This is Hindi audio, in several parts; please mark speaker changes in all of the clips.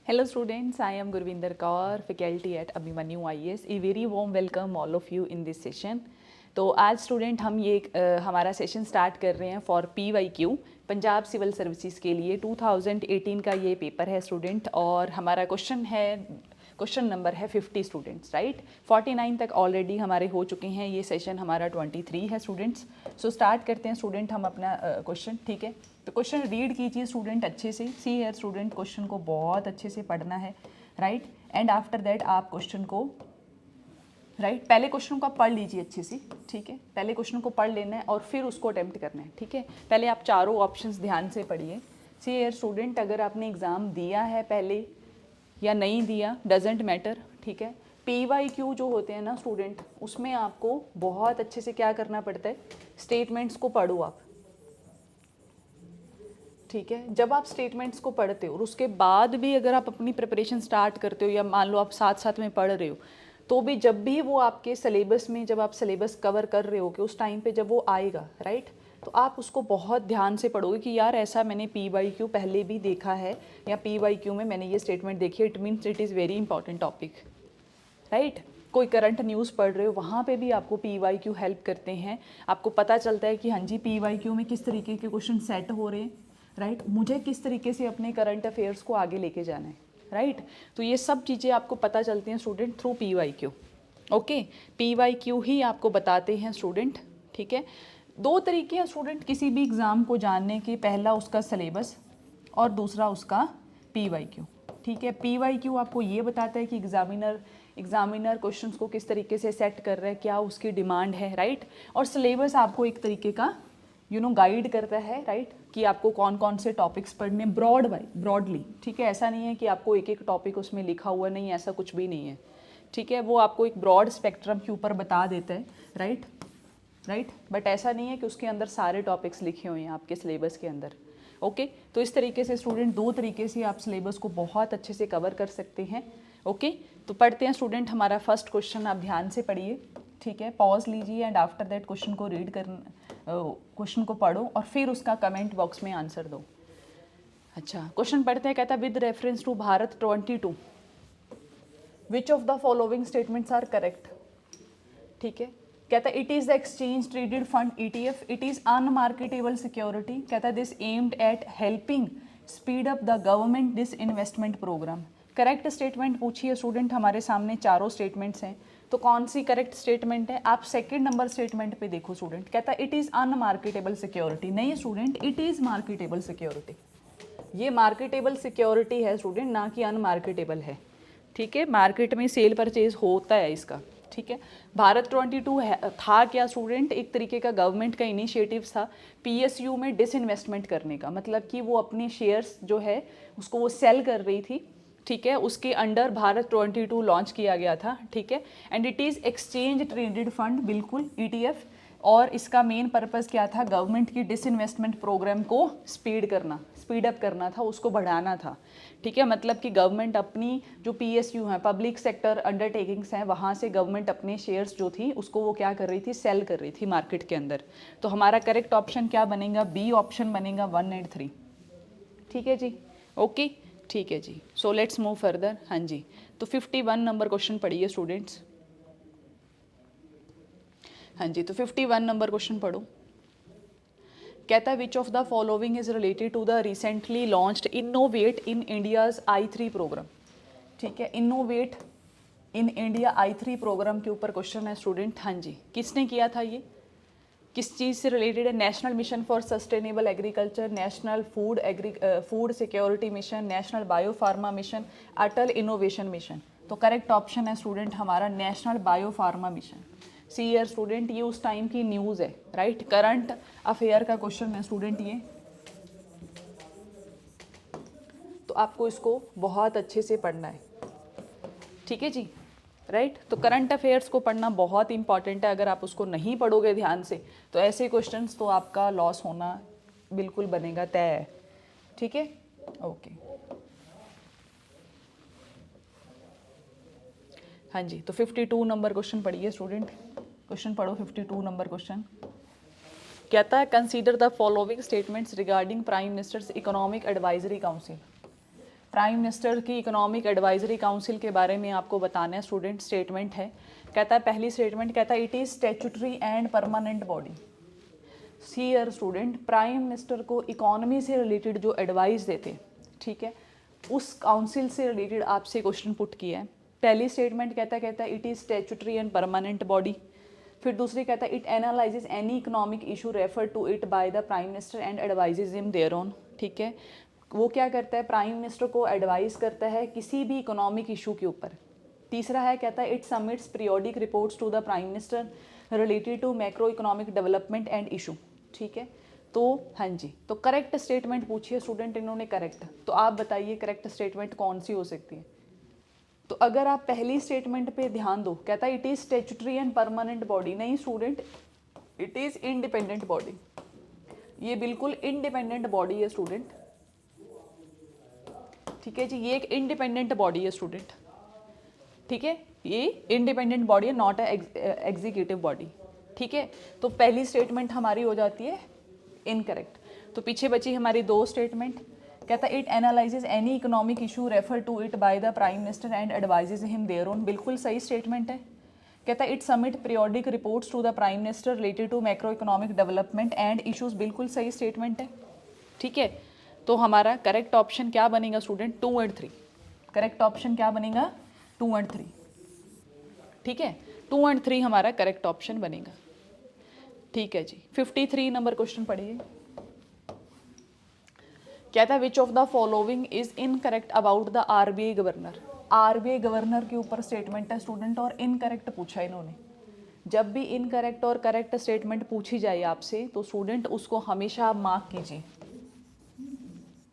Speaker 1: Hello students, I am Gurvinder Kaur, faculty at Abhimanyu IAS. A very warm welcome all of you in this session. तो आज स्टूडेंट हम ये हमारा सेशन स्टार्ट कर रहे हैं for PYQ Punjab civil services के लिए 2018 का ये पेपर है स्टूडेंट, और हमारा क्वेश्चन नंबर है 50 स्टूडेंट्स, राइट। 49 तक ऑलरेडी हमारे हो चुके हैं, ये सेशन हमारा 23 है स्टूडेंट्स। सो स्टार्ट करते हैं स्टूडेंट हम अपना क्वेश्चन, ठीक है। तो क्वेश्चन रीड कीजिए स्टूडेंट अच्छे से, सी हियर स्टूडेंट, क्वेश्चन को बहुत अच्छे से पढ़ना है, राइट। एंड आफ्टर दैट आप क्वेश्चन को पहले क्वेश्चन को आप पढ़ लीजिए अच्छे से, ठीक है। पहले क्वेश्चन को पढ़ लेना है और फिर उसको अटेम्प्ट करना है, ठीक है। पहले आप चारों ऑप्शंस ध्यान से पढ़िए। सी हियर स्टूडेंट, अगर आपने एग्ज़ाम दिया है पहले या नहीं दिया, डजेंट मैटर, ठीक है। PYQ जो होते हैं ना स्टूडेंट, उसमें आपको बहुत अच्छे से क्या करना पड़ता है, स्टेटमेंट्स को पढ़ो आप, ठीक है। जब आप स्टेटमेंट्स को पढ़ते हो और उसके बाद भी अगर आप अपनी प्रिपरेशन स्टार्ट करते हो, या मान लो आप साथ साथ में पढ़ रहे हो, तो भी जब भी वो आपके सिलेबस में, जब आप सिलेबस कवर कर रहे हो कि उस टाइम पे जब वो आएगा, राइट, तो आप उसको बहुत ध्यान से पढ़ोगे कि यार ऐसा मैंने PYQ पहले भी देखा है, या PYQ में मैंने ये स्टेटमेंट देखी है, it means it is very important topic, right. कोई करंट न्यूज़ पढ़ रहे हो, वहाँ पे भी आपको PYQ हेल्प करते हैं। आपको पता चलता है कि हाँ जी PYQ में किस तरीके के क्वेश्चन सेट हो रहे हैं, राइट। मुझे किस तरीके से अपने करंट अफेयर्स को आगे लेके जाना है, राइट। तो ये सब चीज़ें आपको पता चलती हैं student through PYQ, okay. PYQ ही आपको बताते हैं स्टूडेंट, ठीक है। दो तरीके हैं स्टूडेंट किसी भी एग्ज़ाम को जानने के, पहला उसका सिलेबस और दूसरा उसका PYQ, ठीक है। PYQ आपको ये बताता है कि एग्जामिनर क्वेश्चंस को किस तरीके से सेट कर रहा है, क्या उसकी डिमांड है, राइट। और सिलेबस आपको एक तरीके का गाइड करता है, राइट, कि आपको कौन कौन से टॉपिक्स पढ़ने ब्रॉडली, ठीक है। ऐसा नहीं है कि आपको एक एक टॉपिक उसमें लिखा हुआ नहीं, ऐसा कुछ भी नहीं है, ठीक है। वो आपको एक ब्रॉड स्पेक्ट्रम के ऊपर बता देता है, राइट, बट ऐसा नहीं है कि उसके अंदर सारे टॉपिक्स लिखे हुए हैं आपके सिलेबस के अंदर, ओके। तो इस तरीके से स्टूडेंट दो तरीके से आप सिलेबस को बहुत अच्छे से कवर कर सकते हैं, ओके। तो पढ़ते हैं स्टूडेंट हमारा फर्स्ट क्वेश्चन, आप ध्यान से पढ़िए, ठीक है। पॉज लीजिए एंड आफ्टर दैट क्वेश्चन को रीड कर, क्वेश्चन को पढ़ो और फिर उसका कमेंट बॉक्स में आंसर दो। अच्छा, क्वेश्चन पढ़ते हैं, कहता है with reference to Bharat 22 which of the following statements are correct, ठीक है। कहता है it is the exchange traded fund ETF, it is unmarketable security. कहता है this aimed at helping speed up the government this investment programme. Correct statement पूछिए स्टूडेंट, हमारे सामने चारों स्टेटमेंट्स हैं, तो कौन सी करेक्ट स्टेटमेंट है। आप सेकंड नंबर स्टेटमेंट पे देखो स्टूडेंट, कहता है इट इज़ अनमार्केटेबल सिक्योरिटी। नहीं student, it is marketable security. ये मार्केटेबल सिक्योरिटी है स्टूडेंट, ना कि अनमार्केटेबल है, ठीक है। मार्केट में सेल परचेज होता है इसका, ठीक है। भारत 22 था क्या स्टूडेंट, एक तरीके का गवर्नमेंट का इनिशिएटिव था PSU में डिसइन्वेस्टमेंट करने का, मतलब कि वो अपने शेयर्स जो है उसको वो सेल कर रही थी, ठीक है। उसके अंडर भारत 22 लॉन्च किया गया था, ठीक है। And it is exchange traded fund, बिल्कुल ETF, और इसका मेन पर्पस क्या था, गवर्नमेंट की डिसइन्वेस्टमेंट प्रोग्राम को स्पीड अप करना था, उसको बढ़ाना था, ठीक है। मतलब कि गवर्नमेंट अपनी जो PSU हैं, पब्लिक सेक्टर अंडरटेकिंग्स हैं, वहाँ से गवर्नमेंट अपने शेयर्स जो थी उसको वो क्या कर रही थी, सेल कर रही थी मार्केट के अंदर। तो हमारा करेक्ट ऑप्शन क्या बनेगा, B ऑप्शन बनेगा 1 and 3, ठीक है जी, ओके, ठीक है जी। So let's move further. हाँ जी, तो 51 नंबर क्वेश्चन पढ़िए स्टूडेंट्स। हाँ जी, तो 51 नंबर क्वेश्चन पढ़ो। कहता है which of the following is related to the recently launched innovate in India's I3 programme, ठीक है। Innovate in India I3 programme के ऊपर क्वेश्चन है स्टूडेंट। हाँ जी, किसने किया था ये, किस चीज़ से रिलेटेड है, national mission for sustainable agriculture, national food security mission, national biopharma mission, Atal innovation mission. तो करेक्ट ऑप्शन है स्टूडेंट हमारा नेशनल बायोफार्मा मिशन। सी ईयर स्टूडेंट, ये उस टाइम की न्यूज़ है, राइट, करंट अफेयर का क्वेश्चन है स्टूडेंट ये, तो आपको इसको बहुत अच्छे से पढ़ना है, ठीक है जी, राइट। तो करंट अफेयर्स को पढ़ना बहुत इंपॉर्टेंट है, अगर आप उसको नहीं पढ़ोगे ध्यान से तो ऐसे क्वेश्चंस तो आपका लॉस होना बिल्कुल बनेगा तय है, ठीक है, ओके। हाँ जी, तो 52 नंबर क्वेश्चन पढ़िए स्टूडेंट, क्वेश्चन पढ़ो 52 नंबर क्वेश्चन। कहता है consider the following statements regarding prime ministers economic advisory council. Prime minister की इकोनॉमिक एडवाइजरी काउंसिल के बारे में आपको बताना है स्टूडेंट। स्टेटमेंट है, कहता है पहली स्टेटमेंट कहता है it is statutory and permanent body. C year student, prime minister को इकोनॉमी से रिलेटेड जो एडवाइस देते, ठीक है, उस काउंसिल से रिलेटेड आपसे क्वेश्चन पुट किया है। पहली स्टेटमेंट कहता है it is statutory and permanent body. फिर दूसरी कहता है it analyses any economic issue refer to it by the prime minister and advises him thereon. ठीक है, वो क्या करता है, प्राइम मिनिस्टर को एडवाइस करता है किसी भी इकोनॉमिक इशू के ऊपर। तीसरा है, कहता है it submits periodic reports to the prime minister related to macroeconomic development and issue. ठीक है, तो हाँ जी, तो करेक्ट स्टेटमेंट पूछिए स्टूडेंट इन्होंने करेक्ट, तो आप बताइए करेक्ट स्टेटमेंट कौन सी हो सकती है। तो अगर आप पहली स्टेटमेंट पे ध्यान दो, कहता है it is statutory and permanent body. नहीं student, it is independent body. ये बिल्कुल इंडिपेंडेंट बॉडी है स्टूडेंट। ठीक है जी, ये एक इंडिपेंडेंट बॉडी है स्टूडेंट। ठीक है, ये इंडिपेंडेंट बॉडी है, नॉट अ एग्जीक्यूटिव बॉडी। ठीक है, तो पहली स्टेटमेंट हमारी हो जाती है इनकरेक्ट। तो पीछे बची हमारी दो स्टेटमेंट। कहता है it analyses any economic issue refer to it by the prime minister and advises him thereon. बिल्कुल सही स्टेटमेंट है। कहता है it submit periodic reports to the prime minister related to macroeconomic development and issues. बिल्कुल सही स्टेटमेंट है। ठीक है, तो हमारा करेक्ट ऑप्शन क्या बनेगा स्टूडेंट, 2 और 3। करेक्ट ऑप्शन क्या बनेगा, 2 और 3। ठीक है, 2 और 3 हमारा करेक्ट ऑप्शन बनेगा। ठीक है जी, 53 नंबर क्वेश्चन पढ़िए। कहता है which of the following is incorrect about the RBI governor. RBI governor के ऊपर स्टेटमेंट है स्टूडेंट, और इनकरेक्ट पूछा इन्होंने। जब भी इनकरेक्ट और करेक्ट स्टेटमेंट पूछी जाए आपसे तो स्टूडेंट उसको हमेशा आप मार्क कीजिए।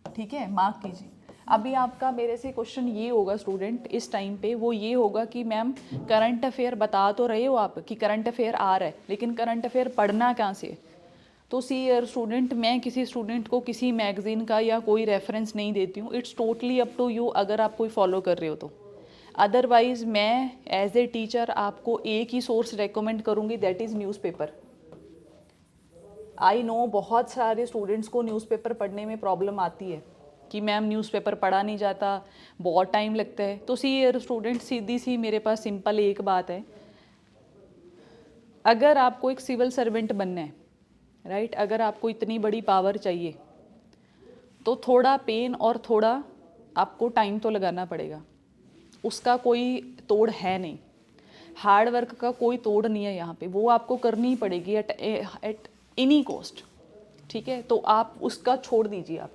Speaker 1: ठीक है, मार्क कीजिए। अभी आपका मेरे से क्वेश्चन ये होगा स्टूडेंट इस टाइम पे, वो ये होगा कि मैम करंट अफेयर बता तो रहे हो आप कि करंट अफेयर आ रहा है, लेकिन करंट अफेयर पढ़ना कहाँ से। तो सी ईयर स्टूडेंट, मैं किसी स्टूडेंट को किसी मैगजीन का या कोई रेफरेंस नहीं देती हूँ। It's totally up to you, अगर आप कोई फॉलो कर रहे हो तो। अदरवाइज मैं एज ए टीचर आपको एक ही सोर्स रेकमेंड करूँगी, that is newspaper. I know बहुत सारे स्टूडेंट्स को न्यूज़पेपर पढ़ने में प्रॉब्लम आती है कि मैम न्यूज़पेपर पढ़ा नहीं जाता, बहुत टाइम लगता है। तो सी ईयर स्टूडेंट, सीधी सी मेरे पास सिंपल एक बात है, अगर आपको एक सिविल सर्वेंट बनना है, राइट, अगर आपको इतनी बड़ी पावर चाहिए तो थोड़ा पेन और थोड़ा आपको टाइम तो लगाना पड़ेगा। उसका कोई तोड़ है नहीं, हार्ड वर्क का कोई तोड़ नहीं है यहाँ पे, वो आपको करनी पड़ेगी एट एनी कॉस्ट। ठीक है, तो आप उसका छोड़ दीजिए आप।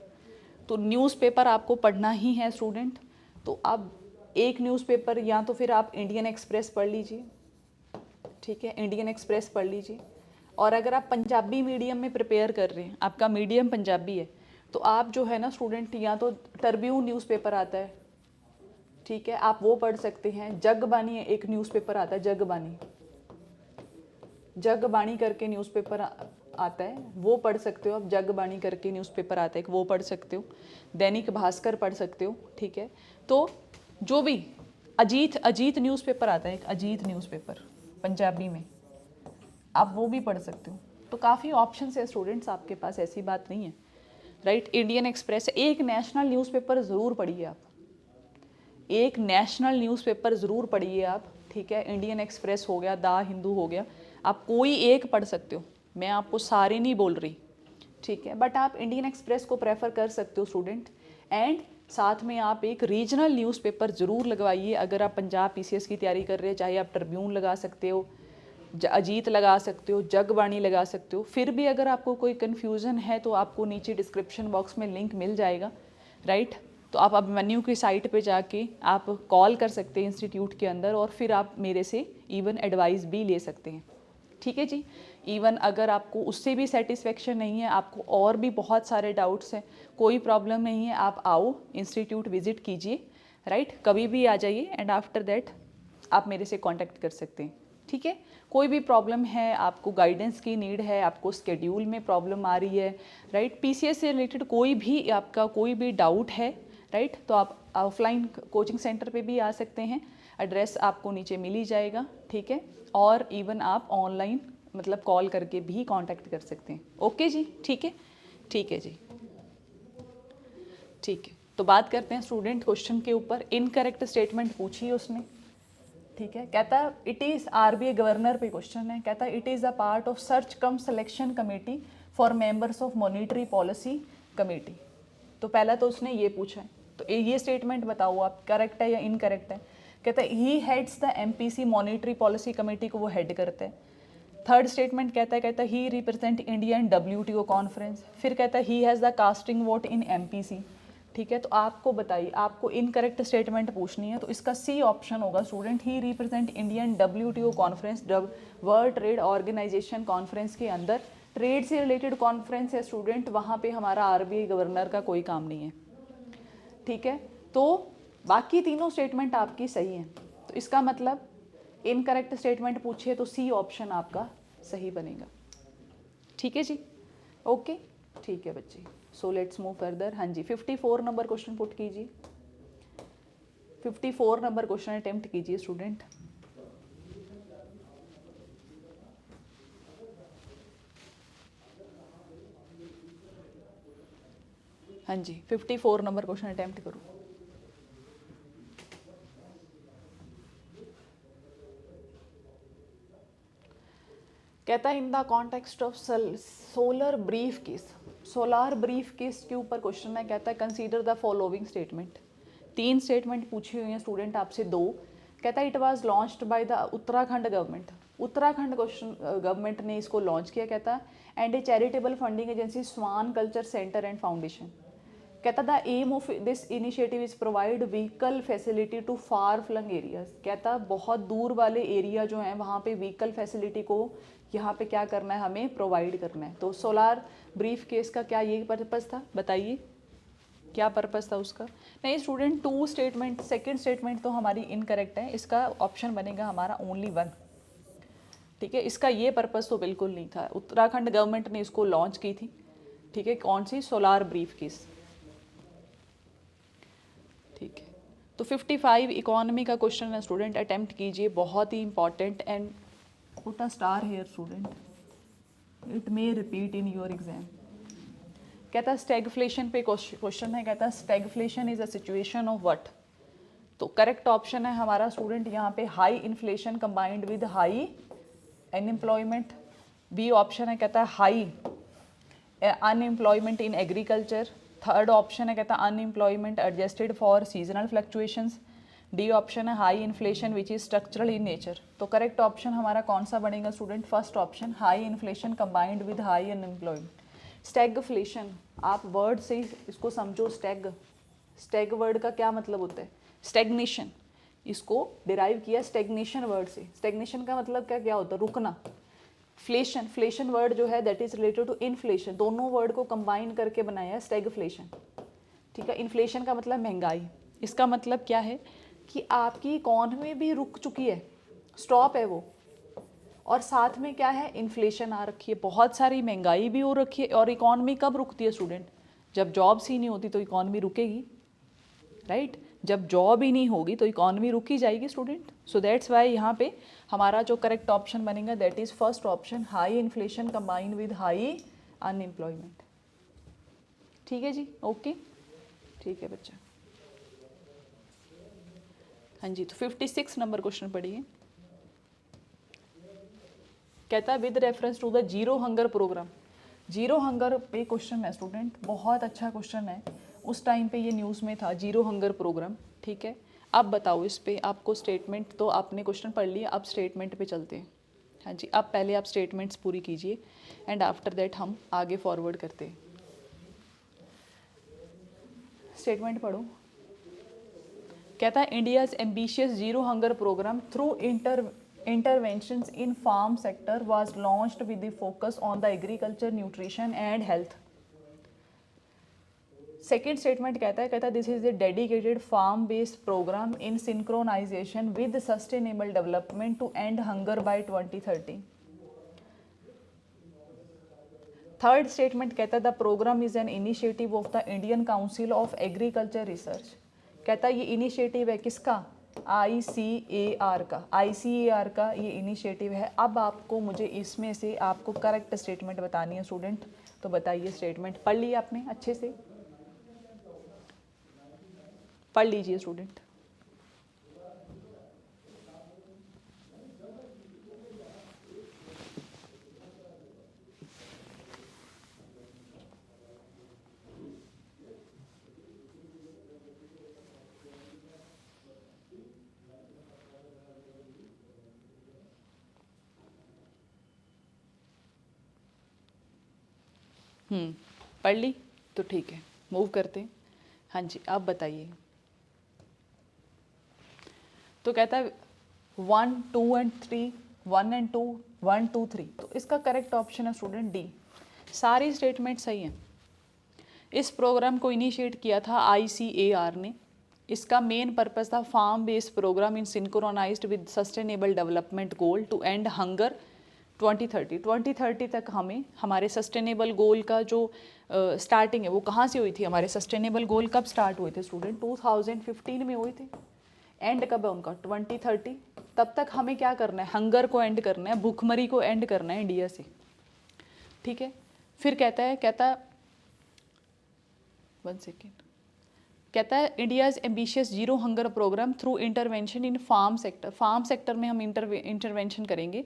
Speaker 1: तो न्यूज़पेपर आपको पढ़ना ही है स्टूडेंट, तो आप एक न्यूज़पेपर या तो फिर आप इंडियन एक्सप्रेस पढ़ लीजिए। ठीक है, इंडियन एक्सप्रेस पढ़ लीजिए। और अगर आप पंजाबी मीडियम में प्रिपेयर कर रहे हैं, आपका मीडियम पंजाबी है, तो आप जो है ना स्टूडेंट, या तो ट्रिब्यून न्यूज़पेपर आता है, ठीक है, आप वो पढ़ सकते हैं। जगबानी एक न्यूज़पेपर आता है, जगबानी करके न्यूज़पेपर आता है, वो पढ़ सकते हो आप। जगबानी करके न्यूज़पेपर आता है एक, वो पढ़ सकते हो। दैनिक भास्कर पढ़ सकते हो। ठीक है, तो जो भी अजीत न्यूज़पेपर आता है एक, अजीत न्यूज़पेपर पंजाबी में, आप वो भी पढ़ सकते हो। तो काफ़ी ऑप्शंस है स्टूडेंट्स आपके पास, ऐसी बात नहीं है, राइट। इंडियन एक्सप्रेस, एक नेशनल न्यूज़पेपर ज़रूर पढ़िए आप, एक नेशनल न्यूज़पेपर ज़रूर पढ़िए आप। ठीक है, इंडियन एक्सप्रेस हो गया, द हिंदू हो गया, आप कोई एक पढ़ सकते हो, मैं आपको सारे नहीं बोल रही। ठीक है, बट आप इंडियन एक्सप्रेस को प्रेफर कर सकते हो स्टूडेंट। एंड साथ में आप एक रीजनल न्यूज़पेपर ज़रूर लगवाइए। अगर आप पंजाब पीसीएस की तैयारी कर रहे हैं, चाहे आप ट्रिब्यून लगा सकते हो, अजीत लगा सकते हो, जगबाणी लगा सकते हो। फिर भी अगर आपको कोई कन्फ्यूज़न है तो आपको नीचे डिस्क्रिप्शन बॉक्स में लिंक मिल जाएगा, राइट। तो आप अभिमन्यु की साइट पे जाके आप कॉल कर सकते हैं इंस्टीट्यूट के अंदर, और फिर आप मेरे से इवन एडवाइस भी ले सकते हैं। ठीक है जी, इवन अगर आपको उससे भी सेटिस्फेक्शन नहीं है, आपको और भी बहुत सारे डाउट्स हैं, कोई प्रॉब्लम नहीं है, आप आओ इंस्टीट्यूट विजिट कीजिए, राइट, कभी भी आ जाइए। एंड आफ्टर दैट आप मेरे से कांटेक्ट कर सकते हैं। ठीक है, कोई भी प्रॉब्लम है, आपको गाइडेंस की नीड है, आपको स्केड्यूल में प्रॉब्लम आ रही है, राइट, पीसीएस से रिलेटेड कोई भी आपका कोई भी डाउट है, राइट, तो आप ऑफलाइन कोचिंग सेंटर पे भी आ सकते हैं। एड्रेस आपको नीचे मिल ही जाएगा। ठीक है, और इवन आप ऑनलाइन मतलब कॉल करके भी कांटेक्ट कर सकते हैं। ओके जी, ठीक है, ठीक है जी, ठीक है। तो बात करते हैं स्टूडेंट क्वेश्चन के ऊपर। इनकरेक्ट स्टेटमेंट पूछी उसने, ठीक है। कहता है इट इज़ आरबीआई गवर्नर पे क्वेश्चन है। कहता है it is a part of search come selection committee for members of monetary policy committee. तो पहला तो उसने ये पूछा है, तो ये स्टेटमेंट बताओ आप करेक्ट है या इनकरेक्ट है। कहता है he heads the MPC monetary policy committee को वो हेड करते हैं। थर्ड स्टेटमेंट कहता है he represent India in WTO conference. फिर कहता है he has the casting vote in MPC, ठीक है। तो आपको बताइए, आपको इनकरेक्ट स्टेटमेंट पूछनी है, तो इसका सी ऑप्शन होगा student, he represent India in WTO conference, world trade organisation conference के अंदर ट्रेड से रिलेटेड कॉन्फ्रेंस है स्टूडेंट, वहाँ पे हमारा आरबीआई गवर्नर का कोई काम नहीं है, ठीक है। तो बाकी तीनों स्टेटमेंट आपकी सही हैं, तो इसका मतलब इनकरेक्ट स्टेटमेंट पूछिए तो सी ऑप्शन आपका सही बनेगा, ठीक है जी। ओके, ठीक है बच्चे, सो लेट्स मूव फर्दर। हाँ जी, 54 नंबर क्वेश्चन पुट कीजिए। 54 नंबर क्वेश्चन अटेम्प्ट कीजिए स्टूडेंट। हाँ जी, 54 नंबर क्वेश्चन अटेम्प्ट करो। कहता है in the context of solar briefcase, solar briefcase के ऊपर क्वेश्चन है। कहता है कंसीडर द फॉलोइंग स्टेटमेंट। तीन स्टेटमेंट पूछी हुई हैं स्टूडेंट आपसे, दो। कहता है it was launched by the Uttarakhand government, Uttarakhand government ने इसको लॉन्च किया। कहता है and a charitable funding agency swan culture centre and foundation. कहता the aim of this initiative is provide vehicle facility to far flung areas. कहता बहुत दूर वाले एरिया जो हैं वहाँ पे व्हीकल फैसिलिटी को यहाँ पे क्या करना है, हमें प्रोवाइड करना है। तो सोलार ब्रीफ केस का क्या ये पर्पज़ था, बताइए क्या पर्पज़ था उसका। नहीं student, two statement, second statement तो हमारी इनकरेक्ट है, इसका ऑप्शन बनेगा हमारा ओनली वन, ठीक है। इसका ये पर्पज़ तो बिल्कुल नहीं था। उत्तराखंड गवर्नमेंट ने इसको लॉन्च की थी, ठीक है। कौन सी, सोलार ब्रीफ केस, ठीक है। तो 55 इकोनॉमी का क्वेश्चन है स्टूडेंट, अटेम्प्ट कीजिए, बहुत ही important and put a star here student, it may repeat in your exam. कहता है स्टैगफ्लेशन पे क्वेश्चन है। कहता है stagflation is a situation of what. तो करेक्ट ऑप्शन है हमारा स्टूडेंट यहाँ पे high inflation combined with high unemployment. B option है कहता है high unemployment in agriculture. Third option है कहता है unemployment adjusted for seasonal fluctuations. D option है high inflation which is structural in nature. तो करेक्ट ऑप्शन हमारा कौन सा बनेगा student, first option, high inflation combined with high unemployment. Stagflation, आप वर्ड से ही इसको समझो, स्टैग, स्टैग वर्ड का क्या मतलब होता है, स्टैग्नेशन, इसको डिराइव किया स्टैग्नेशन वर्ड से। स्टैग्नेशन का मतलब क्या क्या होता है, रुकना। फ्लेशन, फ्लेशन वर्ड जो है that is related to inflation, दोनों वर्ड को कंबाइन करके बनाया है स्टैगफ्लेशन, ठीक है। इन्फ्लेशन का मतलब महंगाई, इसका मतलब क्या है कि आपकी इकॉनमी भी रुक चुकी है, स्टॉप है वो, और साथ में क्या है, इन्फ्लेशन आ रखी है, बहुत सारी महंगाई भी हो रखी है। और इकॉनमी कब रुकती है स्टूडेंट, जब जॉब्स ही नहीं होती तो इकॉनमी रुकेगी, राइट। जब जॉब ही नहीं होगी तो इकॉनमी रुक ही जाएगी स्टूडेंट। सो दैट्स वाई यहाँ पे हमारा जो करेक्ट ऑप्शन बनेगा that is first option, high inflation combined with high unemployment, ठीक है जी। ओके, ठीक है बच्चा। हाँ जी, तो 56 नंबर क्वेश्चन पढ़िए। कहता है with reference to the zero hunger programme. Zero hunger पे क्वेश्चन है स्टूडेंट, बहुत अच्छा क्वेश्चन है, उस टाइम पे ये न्यूज़ में था जीरो हंगर प्रोग्राम, ठीक है। अब बताओ इस पे आपको स्टेटमेंट, तो आपने क्वेश्चन पढ़ लिया, अब स्टेटमेंट पे चलते हैं। हाँ जी, अब पहले आप स्टेटमेंट्स पूरी कीजिए एंड आफ्टर दैट हम आगे फॉरवर्ड करते हैं। स्टेटमेंट पढ़ो। कहता है India's ambitious zero hunger programme through interventions in farm sector was launched with the focus on the agriculture, nutrition and health. Second statement कहता है this is a dedicated farm based programme in synchronisation with sustainable development to end hunger by 2030। Third statement कहता है the programme is an initiative of the Indian council of agriculture research. कहता है ये इनिशिएटिव है किसका, ICAR का, ICAR का ये इनिशिएटिव है। अब आपको मुझे इसमें से आपको करेक्ट स्टेटमेंट बतानी है स्टूडेंट, तो बताइए स्टेटमेंट, पढ़ लिया आपने अच्छे से। पढ़ लीजिए स्टूडेंट। पढ़ ली तो ठीक है, मूव करते हैं। हाँ जी, आप बताइए। तो कहता है 1 2 एंड 3, 1 एंड 2, 1 2 3, तो इसका करेक्ट ऑप्शन है स्टूडेंट डी। सारी स्टेटमेंट सही हैं। इस प्रोग्राम को इनिशिएट किया था ICAR ने। इसका मेन पर्पस था farm based programme in synchronised with sustainable development goal to end hunger 2030 तक हमें हमारे सस्टेनेबल गोल का जो स्टार्टिंग है वो कहाँ से हुई थी। हमारे सस्टेनेबल गोल कब स्टार्ट हुए थे स्टूडेंट? 2015 में हुए थे। एंड कब है उनका? 2030। तब तक हमें क्या करना है? हंगर को एंड करना है, भूखमरी को एंड करना है इंडिया से, ठीक है। फिर कहता है 1 सेकेंड, कहता है India's ambitious zero hunger programme through intervention in farm sector. Farm sector में हम इंटरवेंशन करेंगे।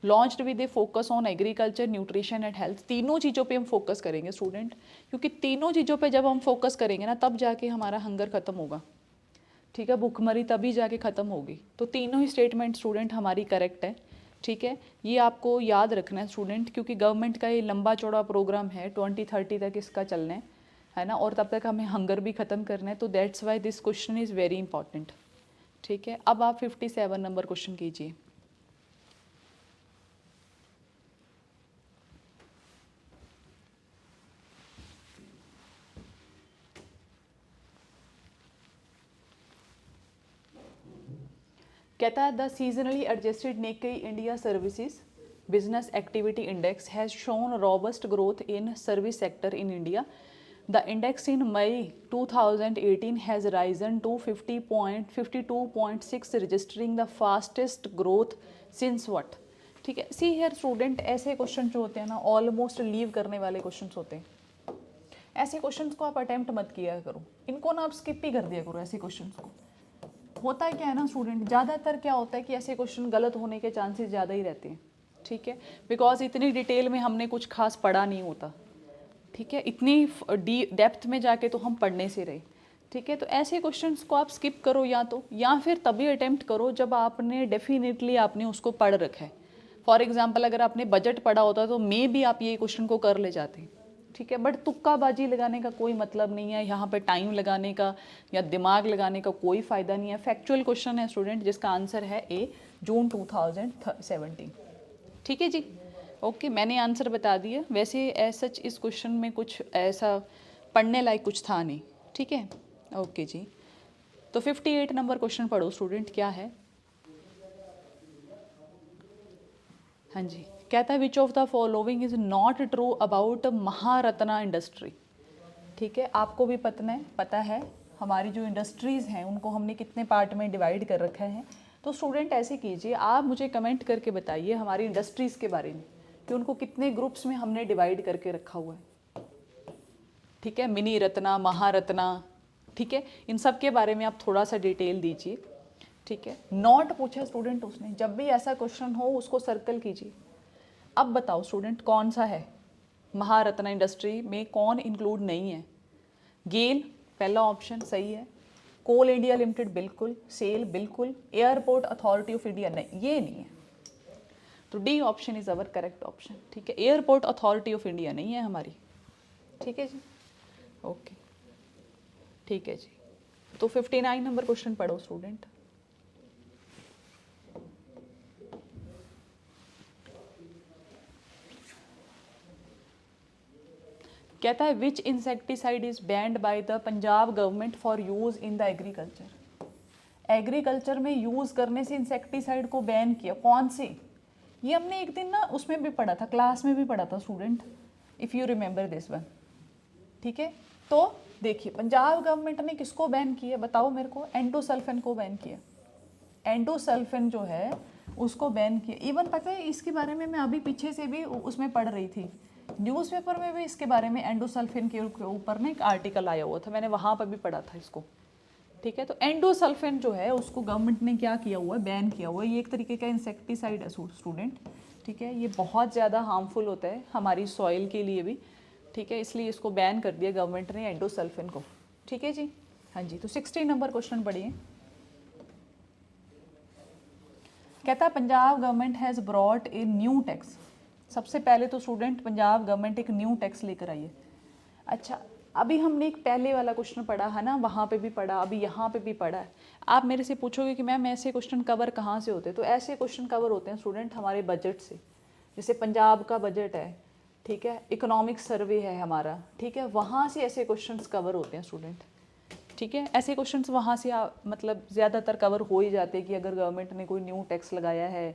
Speaker 1: Launched with a focus on agriculture, nutrition and health. तीनों चीज़ों पे हम फोकस करेंगे स्टूडेंट, क्योंकि तीनों चीज़ों पे जब हम फोकस करेंगे ना तब जाके हमारा हंगर ख़त्म होगा, ठीक है। भूखमरी तभी जाके ख़त्म होगी। तो तीनों ही स्टेटमेंट स्टूडेंट हमारी करेक्ट है, ठीक है। ये आपको याद रखना है स्टूडेंट, क्योंकि गवर्नमेंट का ये लंबा चौड़ा प्रोग्राम है, 2030 तक इसका चलना है ना, और तब तक हमें हंगर भी ख़त्म करना है। तो that's why this question is very important, ठीक है। अब आप 57 नंबर क्वेश्चन कीजिए। कहता है the seasonally adjusted Nikkei India services business activity index has shown robust growth in service sector in India. The index in May 2018 has risen to 52.6, registering the fastest growth since what, ठीक है। सी हियर स्टूडेंट, ऐसे क्वेश्चन जो होते हैं ना ऑलमोस्ट लीव करने वाले क्वेश्चन होते हैं। ऐसे क्वेश्चन को आप अटेम्प्ट मत किया करो, इनको ना आप स्किप ही कर दिया करो ऐसे क्वेश्चन को। होता क्या है ना स्टूडेंट, ज़्यादातर क्या होता है कि ऐसे क्वेश्चन गलत होने के चांसेस ज़्यादा ही रहते हैं, ठीक है। बिकॉज इतनी डिटेल में हमने कुछ खास पढ़ा नहीं होता, ठीक है। इतनी डेप्थ में जाके तो हम पढ़ने से रहे, ठीक है। तो ऐसे क्वेश्चंस को आप स्किप करो, या फिर तभी अटेम्प्ट करो जब आपने डेफिनेटली आपने उसको पढ़ रखा है। फॉर एग्जाम्पल अगर आपने बजट पढ़ा होता तो मे भी आप ये क्वेश्चन को कर ले जाते, ठीक है। बट तुक्काबाजी लगाने का कोई मतलब नहीं है यहाँ पे, टाइम लगाने का या दिमाग लगाने का कोई फ़ायदा नहीं है। फैक्चुअल क्वेश्चन है स्टूडेंट, जिसका आंसर है ए, जून 2017, ठीक है जी। ओके, मैंने आंसर बता दिया। वैसे सच इस क्वेश्चन में कुछ ऐसा पढ़ने लायक कुछ था नहीं, ठीक है। ओके जी, तो 58 नंबर क्वेश्चन पढ़ो स्टूडेंट, क्या है? हाँ जी, कहता है which of the following is not true about Maharatna industry, ठीक है। आपको भी पता है हमारी जो इंडस्ट्रीज़ हैं उनको हमने कितने पार्ट में डिवाइड कर रखा है। तो स्टूडेंट ऐसे कीजिए, आप मुझे कमेंट करके बताइए हमारी इंडस्ट्रीज़ के बारे में कि उनको कितने ग्रुप्स में हमने डिवाइड करके रखा हुआ है, ठीक है। मिनी रत्ना, महारत्ना, ठीक है, इन सब के बारे में आप थोड़ा सा डिटेल दीजिए, ठीक है। नॉट पूछा स्टूडेंट उसने, जब भी ऐसा क्वेश्चन हो उसको सर्कल कीजिए। अब बताओ स्टूडेंट कौन सा है महारत्ना इंडस्ट्री में, कौन इंक्लूड नहीं है? गेल पहला ऑप्शन सही है, कोल इंडिया लिमिटेड बिल्कुल, सेल बिल्कुल, एयरपोर्ट अथॉरिटी ऑफ इंडिया नहीं, ये नहीं है। तो D option is our correct option, ठीक है। एयरपोर्ट अथॉरिटी ऑफ इंडिया नहीं है हमारी, ठीक है जी। ओके, ठीक है जी। तो 59 नंबर क्वेश्चन पढ़ो स्टूडेंट। कहता है which insecticide is banned by the Punjab government for use in the agriculture. Agriculture में यूज करने से इंसेक्टिसाइड को बैन किया, कौन से? ये हमने एक दिन ना उसमें भी पढ़ा था, क्लास में भी पढ़ा था student, if you remember this one, ठीक है। तो देखिए पंजाब गवर्नमेंट ने किसको बैन किया बताओ मेरे को? एंडोसल्फेन को बैन किया। एंडोसल्फेन जो है उसको बैन किया। इवन पता है इसके बारे में मैं अभी पीछे से भी उसमें पढ़ रही थी, न्यूज़पेपर में भी इसके बारे में एंडोसल्फेन के ऊपर ना एक आर्टिकल आया हुआ था, मैंने वहाँ पर भी पढ़ा था इसको, ठीक है। तो एंडोसल्फेन जो है उसको गवर्नमेंट ने क्या किया हुआ है, बैन किया हुआ है। ये एक तरीके का इंसेक्टिसाइड है स्टूडेंट, ठीक है। ये बहुत ज़्यादा हार्मफुल होता है हमारी सॉइल के लिए भी, ठीक है, इसलिए इसको बैन कर दिया गवर्नमेंट ने एंडोसल्फेन को, ठीक है जी। हाँ जी, तो 16 नंबर क्वेश्चन पढ़िए। कहता है Punjab government has brought a new tax. सबसे पहले तो स्टूडेंट पंजाब गवर्नमेंट एक न्यू टैक्स लेकर आई है। अच्छा, अभी हमने एक पहले वाला क्वेश्चन पढ़ा है ना, वहाँ पे भी पढ़ा, अभी यहाँ पे भी पढ़ा है। आप मेरे से पूछोगे कि मैम ऐसे क्वेश्चन कवर कहाँ से होते हैं, तो ऐसे क्वेश्चन कवर होते हैं स्टूडेंट हमारे बजट से। जैसे पंजाब का बजट है, ठीक है, इकोनॉमिक सर्वे है हमारा, ठीक है, वहाँ से ऐसे क्वेश्चंस कवर होते हैं स्टूडेंट, ठीक है। ऐसे क्वेश्चंस वहाँ से मतलब ज़्यादातर कवर हो ही जाते हैं कि अगर गवर्नमेंट ने कोई न्यू टैक्स लगाया है,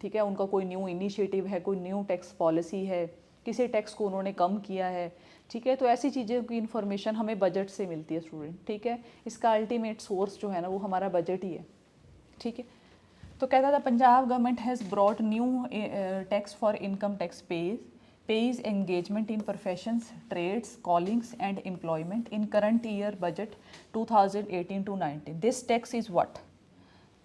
Speaker 1: ठीक है, उनका कोई न्यू इनिशिएटिव है, कोई न्यू टैक्स पॉलिसी है, किसी टैक्स को उन्होंने कम किया है, ठीक है। तो ऐसी चीज़ों की इन्फॉर्मेशन हमें बजट से मिलती है स्टूडेंट, ठीक है। इसका अल्टीमेट सोर्स जो है ना वो हमारा बजट ही है, ठीक है। तो कहता था Punjab government has brought new tax for income tax pays engagement in professions, trades, callings and employment in current year budget 2018 to 19. This tax is what?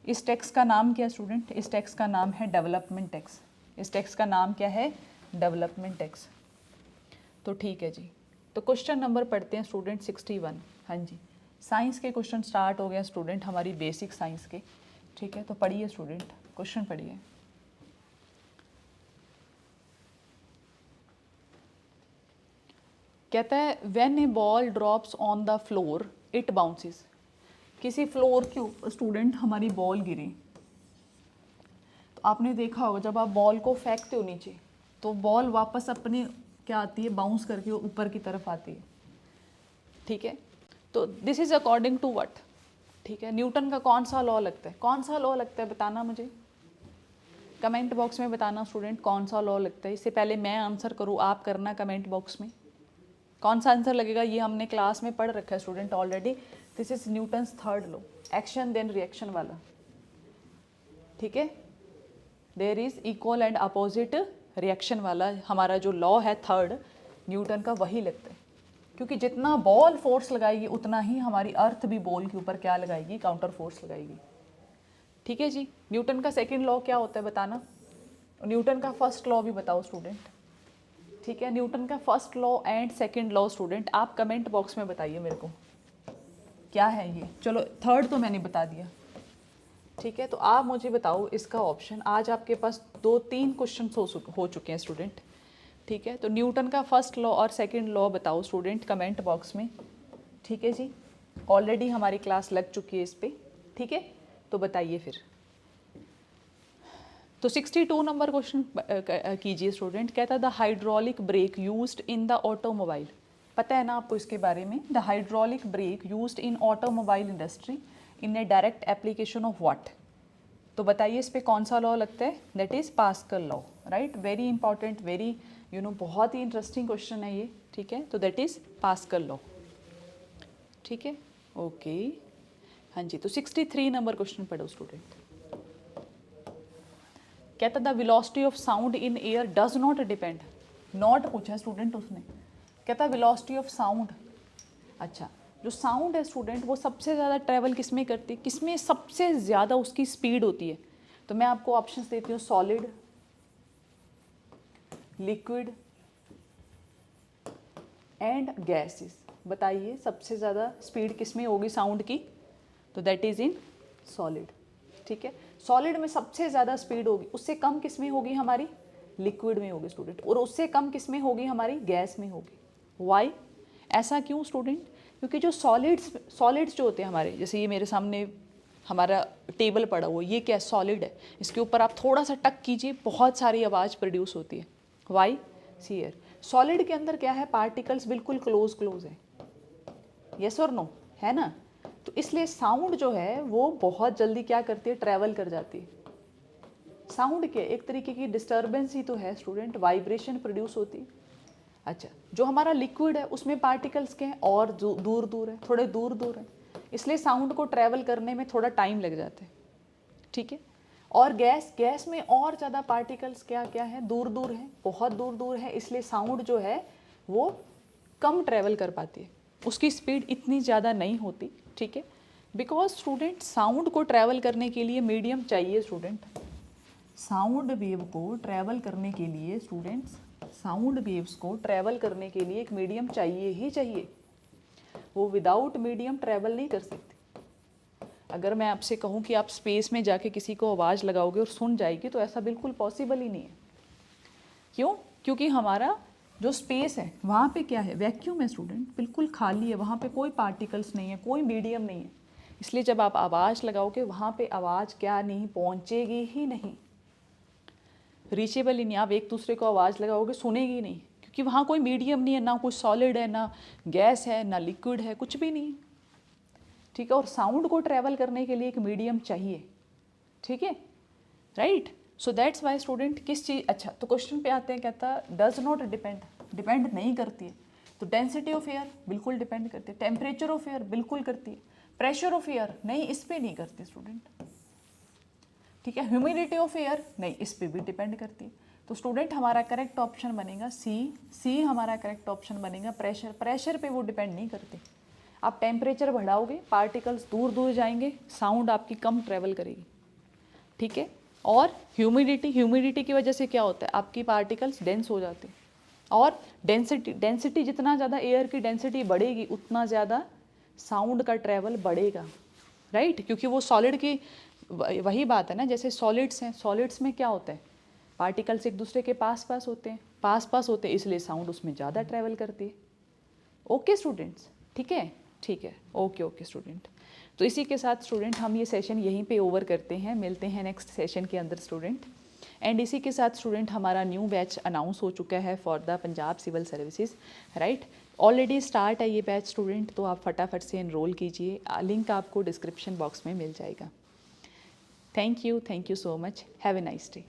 Speaker 1: इस टैक्स का नाम क्या स्टूडेंट? इस टैक्स का नाम है डेवलपमेंट टैक्स। इस टैक्स का नाम क्या है? Development tax. तो ठीक है जी। तो क्वेश्चन नंबर पढ़ते हैं स्टूडेंट 61। हाँ जी, साइंस के क्वेश्चन स्टार्ट हो गए स्टूडेंट, हमारी बेसिक साइंस के, ठीक है। तो पढ़िए स्टूडेंट, क्वेश्चन पढ़िए। कहता है when A ball drops on the floor it bounces. किसी फ्लोर के ऊपर स्टूडेंट हमारी बॉल गिरी, तो आपने देखा होगा जब आप बॉल को फेंकते हो नीचे तो बॉल वापस अपने क्या आती है, बाउंस करके ऊपर की तरफ आती है, ठीक है। तो this is according to what, ठीक है। न्यूटन का कौन सा लॉ लगता है, कौन सा लॉ लगता है बताना मुझे, कमेंट बॉक्स में बताना स्टूडेंट कौन सा लॉ लगता है। इससे पहले मैं आंसर करूँ आप करना कमेंट बॉक्स में कौन सा आंसर लगेगा। ये हमने क्लास में पढ़ रखा है student already. This is Newton's third law, action then reaction वाला, ठीक है। There is equal and opposite reaction वाला हमारा जो लॉ है थर्ड न्यूटन का, वही लगता है। क्योंकि जितना बॉल फोर्स लगाएगी उतना ही हमारी अर्थ भी बॉल के ऊपर क्या लगाएगी, काउंटर फोर्स लगाएगी, ठीक है जी। न्यूटन का सेकेंड लॉ क्या होता है बताना, न्यूटन का फर्स्ट लॉ भी बताओ स्टूडेंट, ठीक है। न्यूटन का first law and second law student आप कमेंट बॉक्स में बताइए मेरे को क्या है ये। चलो थर्ड तो मैंने बता दिया, ठीक है। तो आप मुझे बताओ इसका ऑप्शन। आज आपके पास 2-3 क्वेश्चन हो चुके हैं स्टूडेंट, ठीक है। तो न्यूटन का फर्स्ट लॉ और सेकंड लॉ बताओ स्टूडेंट कमेंट बॉक्स में, ठीक है जी। ऑलरेडी हमारी क्लास लग चुकी है इस पर, ठीक है। तो बताइए फिर। तो 62 नंबर क्वेश्चन कीजिए स्टूडेंट। कहता है the hydraulic brake used in the automobile. पता है ना आपको इसके बारे में, the hydraulic brake used in automobile industry in A direct application of what. तो बताइए इस पे कौन सा लॉ लगता है, that is pascal law, right. Very important, very बहुत ही इंटरेस्टिंग क्वेश्चन है ये, ठीक है। तो दैट इज पास्कल लॉ, ठीक है, ओके। हाँ जी, तो 63 नंबर क्वेश्चन पढ़ो स्टूडेंट। कहता the velocity of sound in air does not depend, not पूछा स्टूडेंट उसने। कहता वेलोसिटी ऑफ साउंड, अच्छा जो साउंड है स्टूडेंट वो सबसे ज़्यादा ट्रैवल किस में करती है, किस में सबसे ज़्यादा उसकी स्पीड होती है। तो मैं आपको ऑप्शंस देती हूँ, सॉलिड, लिक्विड एंड गैसेस। बताइए सबसे ज़्यादा स्पीड किस में होगी साउंड की, तो दैट इज़ इन सॉलिड, ठीक है। सॉलिड में सबसे ज़्यादा स्पीड होगी, उससे कम किस में होगी हमारी, लिक्विड में होगी स्टूडेंट, और उससे कम किस में होगी हमारी, गैस में होगी। वाई, ऐसा क्यों स्टूडेंट, क्योंकि जो सॉलिड्स जो होते हैं हमारे, जैसे ये मेरे सामने हमारा टेबल पड़ा हुआ, ये क्या सॉलिड है, इसके ऊपर आप थोड़ा सा टक कीजिए बहुत सारी आवाज़ प्रोड्यूस होती है। वाई, सीयर, सॉलिड के अंदर क्या है, पार्टिकल्स बिल्कुल क्लोज है, यस और नो, है ना। तो इसलिए साउंड जो है वो बहुत जल्दी क्या करती है, ट्रैवल कर जाती है। साउंड क्या एक तरीके की डिस्टर्बेंस ही तो है स्टूडेंट, वाइब्रेशन प्रोड्यूस होती है। अच्छा, जो हमारा लिक्विड है उसमें पार्टिकल्स के हैं और दूर दूर है, थोड़े दूर दूर है, इसलिए साउंड को ट्रैवल करने में थोड़ा टाइम लग जाता है, ठीक है। और गैस में और ज़्यादा पार्टिकल्स क्या क्या है, दूर दूर है, बहुत दूर दूर है, इसलिए साउंड जो है वो कम ट्रैवल कर पाती है, उसकी स्पीड इतनी ज़्यादा नहीं होती, ठीक है। बिकॉज स्टूडेंट साउंड को ट्रैवल करने के लिए मीडियम चाहिए स्टूडेंट। साउंड वेव को ट्रैवल करने के लिए स्टूडेंट्स, साउंड वेव्स को ट्रैवल करने के लिए एक मीडियम चाहिए ही चाहिए। वो विदाउट मीडियम ट्रैवल नहीं कर सकती। अगर मैं आपसे कहूँ कि आप स्पेस में जाके किसी को आवाज़ लगाओगे और सुन जाएगी, तो ऐसा बिल्कुल पॉसिबल ही नहीं है। क्यों? क्योंकि हमारा जो स्पेस है वहाँ पे क्या है, वैक्यूम है स्टूडेंट, बिल्कुल खाली है, वहाँ पे कोई पार्टिकल्स नहीं है, कोई मीडियम नहीं है। इसलिए जब आप आवाज़ लगाओगे वहाँ पे आवाज़ क्या नहीं पहुँचेगी ही नहीं, रीचेबल ही नहीं। आप एक दूसरे को आवाज़ लगाओगे सुनेगी नहीं, क्योंकि वहाँ कोई मीडियम नहीं है, ना कुछ सॉलिड है, ना गैस है, ना लिक्विड है, कुछ भी नहीं है। ठीक है, और साउंड को ट्रैवल करने के लिए एक मीडियम चाहिए। ठीक है, right. So that's why student किस चीज़, अच्छा तो क्वेश्चन पे आते हैं, कहता डज नॉट डिपेंड, डिपेंड नहीं करती है। तो डेंसिटी ऑफ एयर बिल्कुल डिपेंड करती है, टेम्परेचर ऑफ एयर बिल्कुल करती है, प्रेशर ऑफ एयर नहीं, इस पर नहीं करती स्टूडेंट। ठीक है, ह्यूमिडिटी ऑफ एयर नहीं, इस पर भी डिपेंड करती है। तो स्टूडेंट हमारा करेक्ट ऑप्शन बनेगा सी हमारा करेक्ट ऑप्शन बनेगा। प्रेशर, प्रेशर पे वो डिपेंड नहीं करती। आप टेम्परेचर बढ़ाओगे, पार्टिकल्स दूर दूर जाएंगे, साउंड आपकी कम ट्रेवल करेगी। ठीक है, और ह्यूमिडिटी, ह्यूमिडिटी की वजह से क्या होता है, आपकी पार्टिकल्स डेंस हो जाते हैं। और डेंसिटी, डेंसिटी जितना ज़्यादा एयर की डेंसिटी बढ़ेगी उतना ज़्यादा साउंड का ट्रैवल बढ़ेगा, राइट। क्योंकि वो सॉलिड की वही बात है ना, जैसे सॉलिड्स हैं, सॉलिड्स में क्या होता है, पार्टिकल्स एक दूसरे के पास पास होते हैं, पास पास होते हैं, इसलिए साउंड उसमें ज़्यादा ट्रैवल करती है। ओके स्टूडेंट्स, ठीक है, ठीक है, ओके ओके स्टूडेंट। तो इसी के साथ स्टूडेंट हम ये सेशन यहीं पे ओवर करते हैं, मिलते हैं नेक्स्ट सेशन के अंदर स्टूडेंट। एंड इसी के साथ स्टूडेंट हमारा न्यू बैच अनाउंस हो चुका है for the Punjab civil services, right. Already start है ये बैच स्टूडेंट, तो आप फटाफट से इनरोल कीजिए, लिंक आपको डिस्क्रिप्शन बॉक्स में मिल जाएगा। Thank you so much, have a nice day.